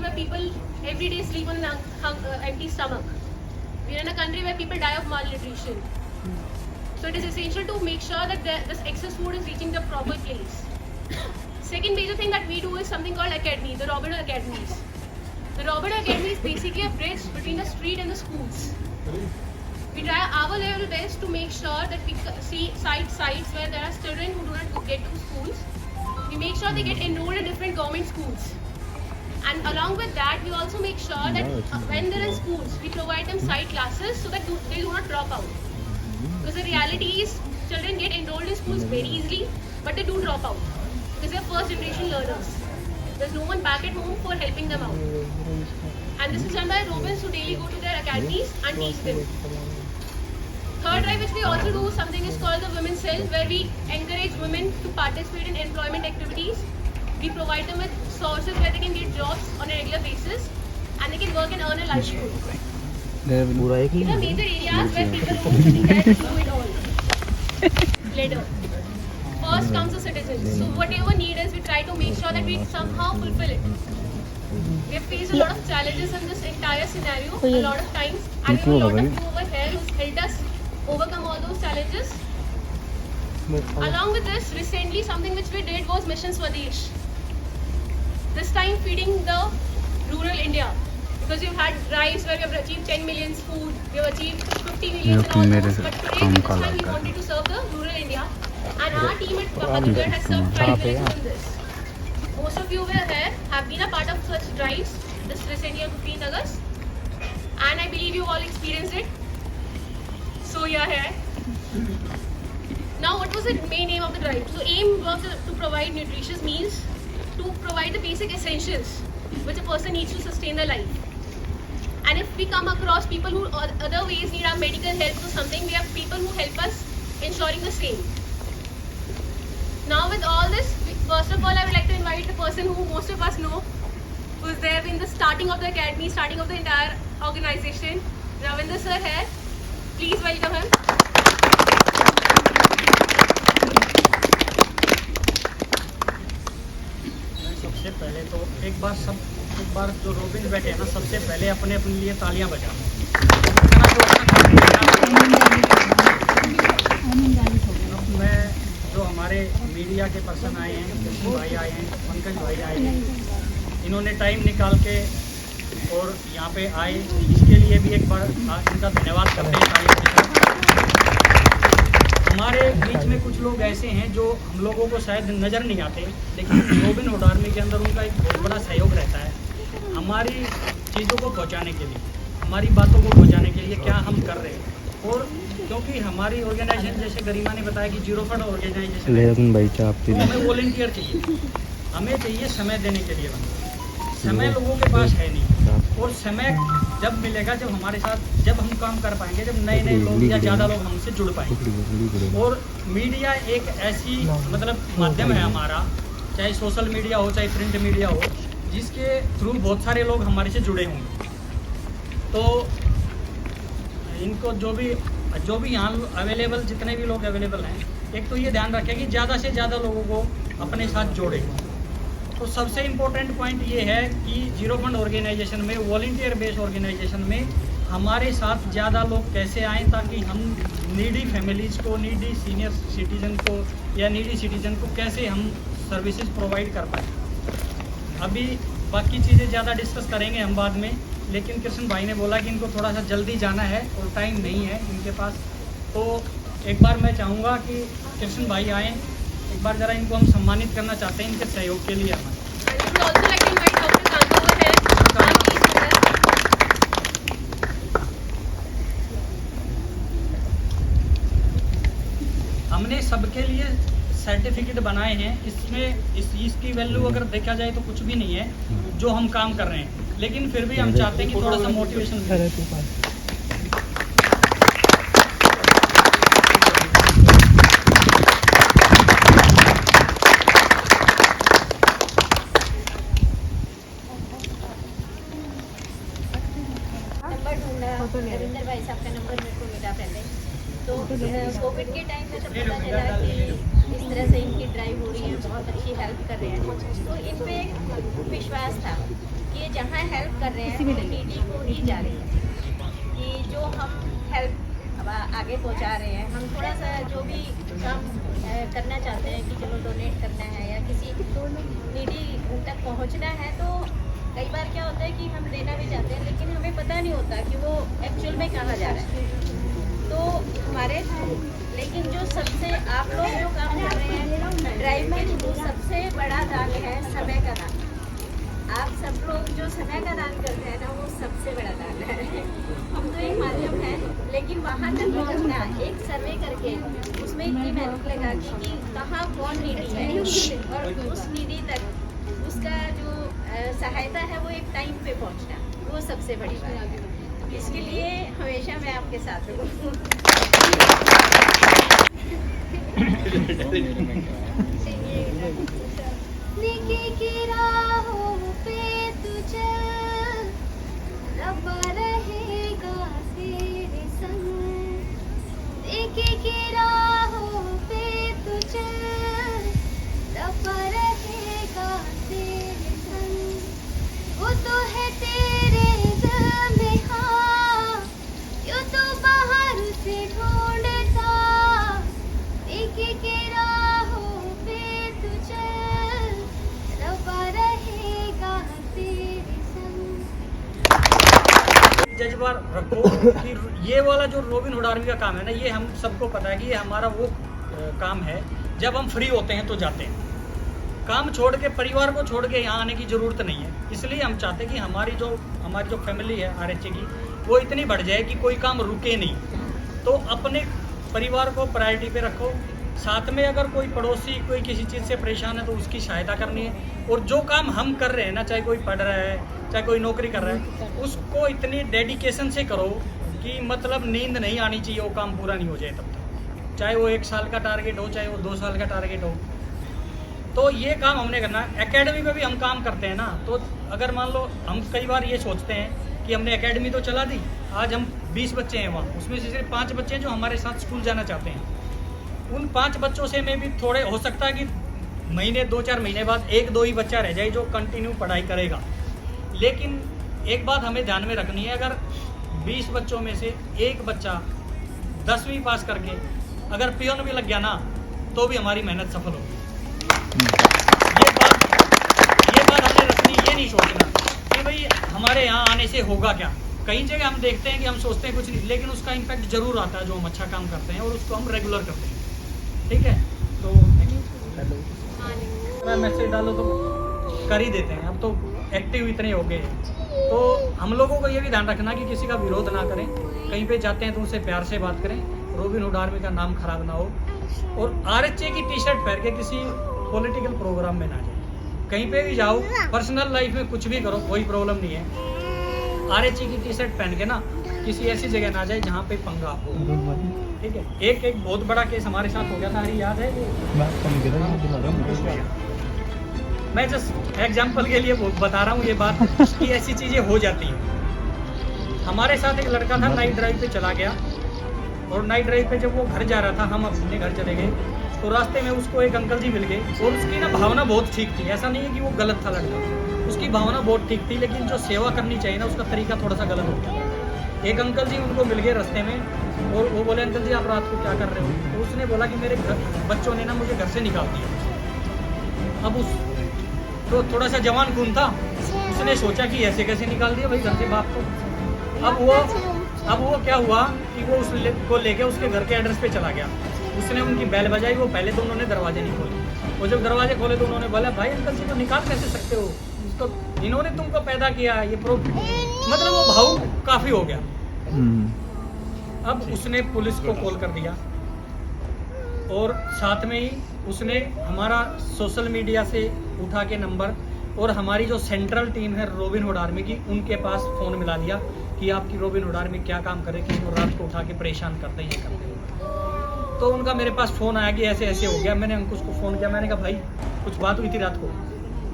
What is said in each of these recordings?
Where people every day sleep on an empty stomach. We are in a country where people die of malnutrition. So it is essential to make sure that this excess food is reaching the proper place. Second major thing that we do is something called academy, the Robin Hood Academies. The Robin Hood Academy is basically a bridge between the street and the schools. We try our level best to make sure that we see sites where there are children who do not get to schools. We make sure they get enrolled in different government schools. And along with that, we also make sure that when they're in schools, we provide them side classes so that they do not drop out. Because the reality is, children get enrolled in schools very easily, but they do drop out. Because they're first generation learners. There's no one back at home for helping them out. And this is done by Robins who daily go to their academies and teach them. Third drive which we also do something is called the Women's Cell, where we encourage women to participate in employment activities. We provide them with sources where they can get jobs on a regular basis and they can work and earn a livelihood. These are major areas where people who are there to do it all. Later. First comes the citizens. So whatever need is, we try to make sure that we somehow fulfill it. We have faced a lot of challenges in this entire scenario, a lot of times, and we have a lot of you over here who's helped us overcome all those challenges. Along with this, recently something which we did was Mission Swadesh. This time feeding the rural India, because we've had drives where we have achieved 10 million food, we have achieved 50 million in all those, but today this time we wanted to serve the rural India, and our team at Bahadurgarh has served 5 villages in this. Most of you over here have been a part of such drives this recent year 15th August, and I believe you all experienced it. So you are here. Now, what was the main aim of the drive? So aim was to provide nutritious meals, to provide the basic essentials which a person needs to sustain their life. And if we come across people who other ways need our medical help or something, we have people who help us ensuring the same. Now with all this, first of all I would like to invite the person who most of us know, who is there in the starting of the academy, starting of the entire organization, Ravinder sir here. Please welcome him. सबसे पहले तो एक बार जो robin बैठे हैं ना, सबसे पहले अपने लिए तालियां बजाओ। मैं जो हमारे मीडिया के पर्सन आए हैं, कृष्ण भाई आए हैं, पंकज भाई आए हैं, इन्होंने टाइम निकाल के और यहाँ पे आए, इसके लिए भी एक बार इनका धन्यवाद करते हैं। हमारे बीच में कुछ लोग ऐसे हैं जो हम लोगों को शायद नज़र नहीं आते, लेकिन रोबिन हुड आर्मी के अंदर उनका एक बहुत बड़ा सहयोग रहता है हमारी चीज़ों को पहुंचाने के लिए, हमारी बातों को पहुंचाने के लिए क्या हम कर रहे हैं। और क्योंकि हमारी ऑर्गेनाइजेशन, जैसे गरिमा ने बताया कि जीरो फंड ऑर्गेनाइजेशन, तो हमें वॉलंटियर चाहिए, हमें चाहिए समय देने के लिए। समय लोगों के पास है नहीं, और समय जब मिलेगा जब हमारे साथ जब हम काम कर पाएंगे, जब नए नए लोग या ज़्यादा लोग हमसे जुड़ पाएंगे। और मीडिया एक ऐसी माध्यम है हमारा, चाहे सोशल मीडिया हो चाहे प्रिंट मीडिया हो, जिसके थ्रू बहुत सारे लोग हमारे से जुड़े होंगे। तो इनको जो भी यहाँ अवेलेबल, जितने भी लोग अवेलेबल हैं, एक तो ये ध्यान रखें कि ज़्यादा से ज़्यादा लोगों को अपने साथ जोड़े। तो सबसे इम्पोर्टेंट पॉइंट ये है कि जीरो फंड ऑर्गेनाइजेशन में, वॉलंटियर बेस्ड ऑर्गेनाइजेशन में हमारे साथ ज़्यादा लोग कैसे आएँ, ताकि हम नीडी फैमिलीज़ को, नीडी सीनियर सिटीजन को या नीडी सिटीजन को कैसे हम सर्विसेज प्रोवाइड कर पाएँ। अभी बाकी चीज़ें ज़्यादा डिस्कस करेंगे हम बाद में, लेकिन कृष्ण भाई ने बोला कि इनको थोड़ा सा जल्दी जाना है और टाइम नहीं है इनके पास। तो एक बार मैं चाहूँगा कि कृष्ण भाई आएँ, एक बार ज़रा इनको हम सम्मानित करना चाहते हैं इनके सहयोग के लिए। हमने सबके लिए सर्टिफिकेट बनाए हैं, इसमें इसकी वैल्यू अगर देखा जाए तो कुछ भी नहीं है जो हम काम कर रहे हैं, लेकिन फिर भी हम चाहते हैं कि थोड़ा सा मोटिवेशन मिले। रविंदर भाई साहब का नंबर मेरे को मिला पहले, तो कोविड के टाइम में जब पता चला कि इस तरह से इनकी ड्राइव हो रही है, बहुत अच्छी हेल्प कर रहे हैं, तो इन पे एक विश्वास था कि ये जहाँ हेल्प कर रहे हैं वो नीडी को ही जा रही है, कि जो हम हेल्प अब आगे पहुंचा रहे हैं, हम थोड़ा सा जो भी काम करना चाहते हैं कि चलो डोनेट करना है या किसी नीडी तक पहुंचना है, तो कई बार क्या होता है कि हम देना भी चाहते हैं लेकिन हमें पता नहीं होता कि वो एक्चुअल में कहाँ जा रहा है। तो हमारे लेकिन जो सबसे आप लोग जो काम कर रहे हैं ड्राइव में, जो सबसे बड़ा दान है समय का दान। आप सब लोग जो समय का दान करते हैं ना, वो सबसे बड़ा दान है। हम तो एक माध्यम है, लेकिन वहाँ तक पहुँचना, एक सर्वे करके उसमें इतनी मेहनत लगा कि कहाँ कौन नीडी है और उस नीडी तक उसका जो सहायता है वो एक टाइम पे पहुँचना, वो सबसे बड़ी बात है। इसके लिए हमेशा मैं आपके साथ हूँ। लेके के राहों पे तू चल, रब रहेगा तेरे संग। लेके के राहों पे तू चल, रब रहेगा तेरे संग। वो तो है तेरे दिल में, हाँ यूं तो बाहर से ढूंढता। लेके के राहों पे तू चल, रब रहेगा तेरे संग। जज्बा रखो कि ये वाला जो रॉबिन हुड आर्मी का काम है ना, ये हम सबको पता है कि ये हमारा वो काम है जब हम फ्री होते हैं तो जाते हैं। काम छोड़ के, परिवार को छोड़ के यहाँ आने की ज़रूरत नहीं है। इसलिए हम चाहते हैं कि हमारी जो फैमिली है आरएचए की, वो इतनी बढ़ जाए कि कोई काम रुके नहीं। तो अपने परिवार को प्रायोरिटी पे रखो। साथ में अगर कोई पड़ोसी कोई किसी चीज़ से परेशान है तो उसकी सहायता करनी है। और जो काम हम कर रहे हैं ना, चाहे कोई पढ़ रहा है चाहे कोई नौकरी कर रहा है, उसको इतनी डेडिकेशन से करो कि मतलब नींद नहीं आनी चाहिए वो काम पूरा नहीं हो जाए तब तक। चाहे वो 1 साल का टारगेट हो, चाहे वो 2 साल का टारगेट हो, तो ये काम हमने करना है। एकेडमी पे भी हम काम करते हैं ना, तो अगर मान लो हम कई बार ये सोचते हैं कि हमने एकेडमी तो चला दी, आज हम 20 बच्चे हैं वहाँ, उसमें से सिर्फ 5 बच्चे हैं जो हमारे साथ स्कूल जाना चाहते हैं। उन 5 बच्चों से में भी थोड़े हो सकता है कि महीने 2-4 महीने बाद 1-2 ही बच्चा रह जाए जो कंटिन्यू पढ़ाई करेगा। लेकिन एक बात हमें ध्यान में रखनी है, अगर 20 बच्चों में से एक बच्चा 10वीं पास करके अगर पियोन भी लग गया ना, तो भी हमारी मेहनत सफल होगी। ये बात हमने रखनी, ये नहीं सोचना कि भाई हमारे यहाँ आने से होगा क्या। कई जगह हम देखते हैं कि हम सोचते हैं कुछ नहीं, लेकिन उसका इम्पैक्ट जरूर आता है जो हम अच्छा काम करते हैं और उसको हम रेगुलर करते हैं। ठीक है, तो मैं मैसेज डालो तो कर ही देते हैं। अब तो एक्टिव इतने हो गए हैं, तो हम लोगों को ये भी ध्यान रखना कि किसी का विरोध ना करें। कहीं पे जाते हैं तो उनसे प्यार से बात करें, रॉबिन हुड आर्मी का नाम खराब ना हो। और आरएचए की टी-शर्ट पहन के किसी पॉलिटिकल प्रोग्राम में ना जाए। कहीं पे भी जाओ, पर्सनल लाइफ में कुछ भी करो, कोई प्रॉब्लम नहीं है। आरएचए की टी-शर्ट पहन के ना किसी ऐसी जगह ना जाए जहाँ पे पंगा हो। ठीक है, एक बहुत बड़ा केस हमारे साथ हो गया था, हरी याद है? मैं जस्ट एग्जाम्पल के लिए बता रहा हूँ ये बात कि ऐसी चीज़ें हो जाती हैं। हमारे साथ एक लड़का था, नाइट ड्राइव पे चला गया, और नाइट ड्राइव पे जब वो घर जा रहा था, हम अपने घर चले गए, तो रास्ते में उसको एक अंकल जी मिल गए। और उसकी ना भावना बहुत ठीक थी, ऐसा नहीं है कि वो गलत था लड़का, उसकी भावना बहुत ठीक थी, लेकिन जो सेवा करनी चाहिए ना उसका तरीका थोड़ा सा गलत हो गया। एक अंकल जी उनको मिल गए रास्ते में, और वो बोले, अंकल जी आप रात को क्या कर रहे हो? तो उसने बोला कि मेरे बच्चों ने ना मुझे घर से निकाल दिया। अब उस तो थोड़ा सा जवान खून था, उसने सोचा कि ऐसे कैसे निकाल दिया भाई घर से बाप को। अब वो क्या हुआ कि वो उसको लेके उसके घर के एड्रेस पे चला गया। उसने उनकी बेल बजाई, वो पहले तो उन्होंने दरवाजे नहीं खोले, और जब दरवाजे खोले तो उन्होंने बोला, भाई अंकल जी को निकाल कैसे सकते हो, तो इन्होंने तुमको पैदा किया, ये मतलब वो भावुक काफी हो गया। अब उसने पुलिस को कॉल कर दिया, और साथ में ही उसने हमारा सोशल मीडिया से उठा के नंबर, और हमारी जो सेंट्रल टीम है रॉबिन हुड आर्मी की, उनके पास फ़ोन मिला दिया कि आपकी रॉबिन हुड आर्मी क्या काम करे कि वो रात को उठा के परेशान करते हैं, ये करते हैं। तो उनका मेरे पास फ़ोन आया कि ऐसे ऐसे हो गया। मैंने अंकुश को फ़ोन किया, मैंने कहा भाई कुछ बात हुई थी रात को?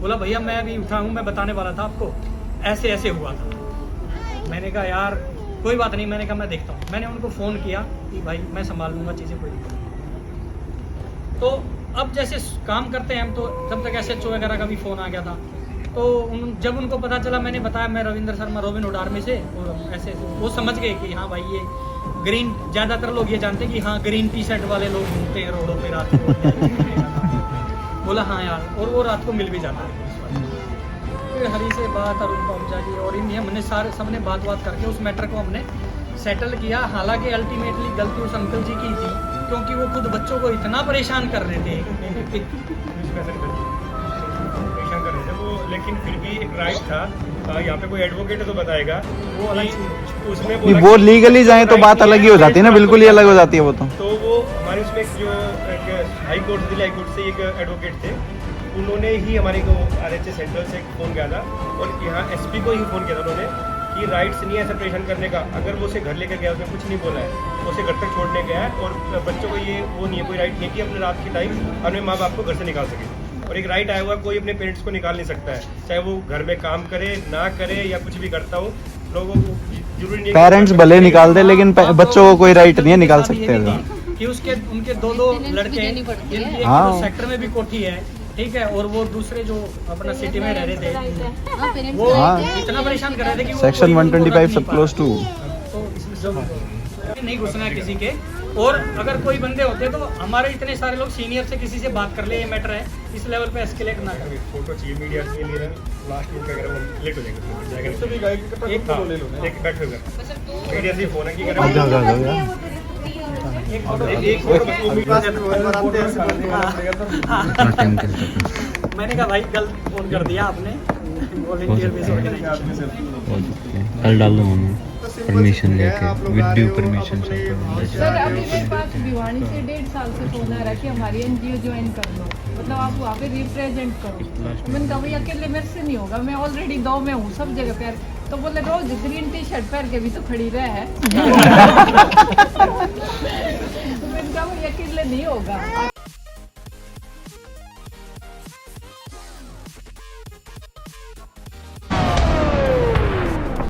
बोला भैया मैं अभी उठा हूँ, मैं बताने वाला था आपको, ऐसे ऐसे हुआ था। मैंने कहा यार कोई बात नहीं, मैंने कहा मैं देखता हूँ। मैंने उनको फ़ोन किया कि भाई मैं संभाल लूँगा चीज़ें, कोई दिक्कत नहीं। तो अब जैसे काम करते हैं हम, तो तब तक SHO वगैरह का भी फ़ोन आ गया था, तो जब उनको पता चला, मैंने बताया मैं Ravindra Sharma robin hood army से, और ऐसे वो समझ गए कि हाँ भाई ये ग्रीन, ज़्यादातर लोग ये जानते हैं कि हाँ ग्रीन टी शर्ट वाले लोग घूमते हैं रोडों पे रात को। बोला हाँ यार, और वो रात को मिल भी जाता है पुलिस वाले। फिर हरी से बात, अरुण पहुँचा की, और इन हमने सारे सबने बात करके उस मैटर को हमने सेटल किया। हालांकि अल्टीमेटली गलती उस अंकल जी की थी, क्योंकि वो खुद बच्चों को इतना परेशान कर रहे थे लेकिन फिर भी एक राइट था। यहाँ पे कोई एडवोकेट है तो बताएगा, वो अलग चीज़। उसने नहीं, वो लीगली जाए तो बात अलग ही हो जाती है ना, बिल्कुल ही अलग हो जाती है वो तो वो हमारे उसमें जो high court, Delhi high court से एक एडवोकेट थे, उन्होंने ही हमारे को RHA सेंट्रल से फ़ोन किया था, और यहाँ SP को ही फ़ोन किया था उन्होंने कि राइट्स नहीं है ऐसा परेशान करने का। अगर वो उसे घर लेकर गया, उसने कुछ नहीं बोला है, उसे घर तक छोड़ने गया है, और बच्चों को ये वो नहीं है, कोई राइट नहीं कि अपने रात के टाइम अपने माँ बाप को घर से निकाल सके। और एक राइट आया हुआ, कोई अपने पेरेंट्स को निकाल नहीं सकता है, चाहे वो घर में काम करे ना करे या कुछ भी करता हो। लोगों को जरूरी नहीं है पेरेंट्स भले निकाल दे, लेकिन बच्चों को कोई राइट नहीं है निकाल सकते। कि उनके दो लड़के जिनकी हाँ। सेक्टर में भी कोठी है, ठीक है, और वो दूसरे जो अपना सिटी में रह रहे थे, वो हाँ। इतना परेशान कर रहे थे कि वो सेक्शन कोई उनको 125 रख सब नहीं क्लोज टू। तो नहीं घुसना है किसी के। और अगर कोई बंदे होते तो हमारे इतने सारे लोग सीनियर से किसी से बात कर ले, ये मैटर है, इस लेवल पे एस्केलेट ना करें। फोटो चाहिए मीडिया के लिए ना, लास्ट मिनट अगर वो लेट हो जाएंगे तो भी गाइड के एक फोटो ले लो, एक बैठ होगा मीडिया से फोन है कि अगर एक फोटो मैंने कहा भाई गलत फोन कर दिया आपने, वॉलंटियर बेस ऑर्गेनाइजेशन। कल डाल दूंगा मैं परमिशन लेके, विद ड्यू परमिशन से। सर अभी मेरे पास भिवानी से 1.5 साल से फोन आ रहा है कि हमारी NGO ज्वाइन कर लो, मतलब आप वहाँ पे रिप्रेजेंट करो। मैंने कहा भाई अकेले मेरे से नहीं होगा, मैं ऑलरेडी 2 में हूँ सब जगह पे। तो बोले रोज ग्रीन टी शर्ट पहन के भी तो खड़ी रहे है। तो मैंने कहा भाई अकेले नहीं होगा।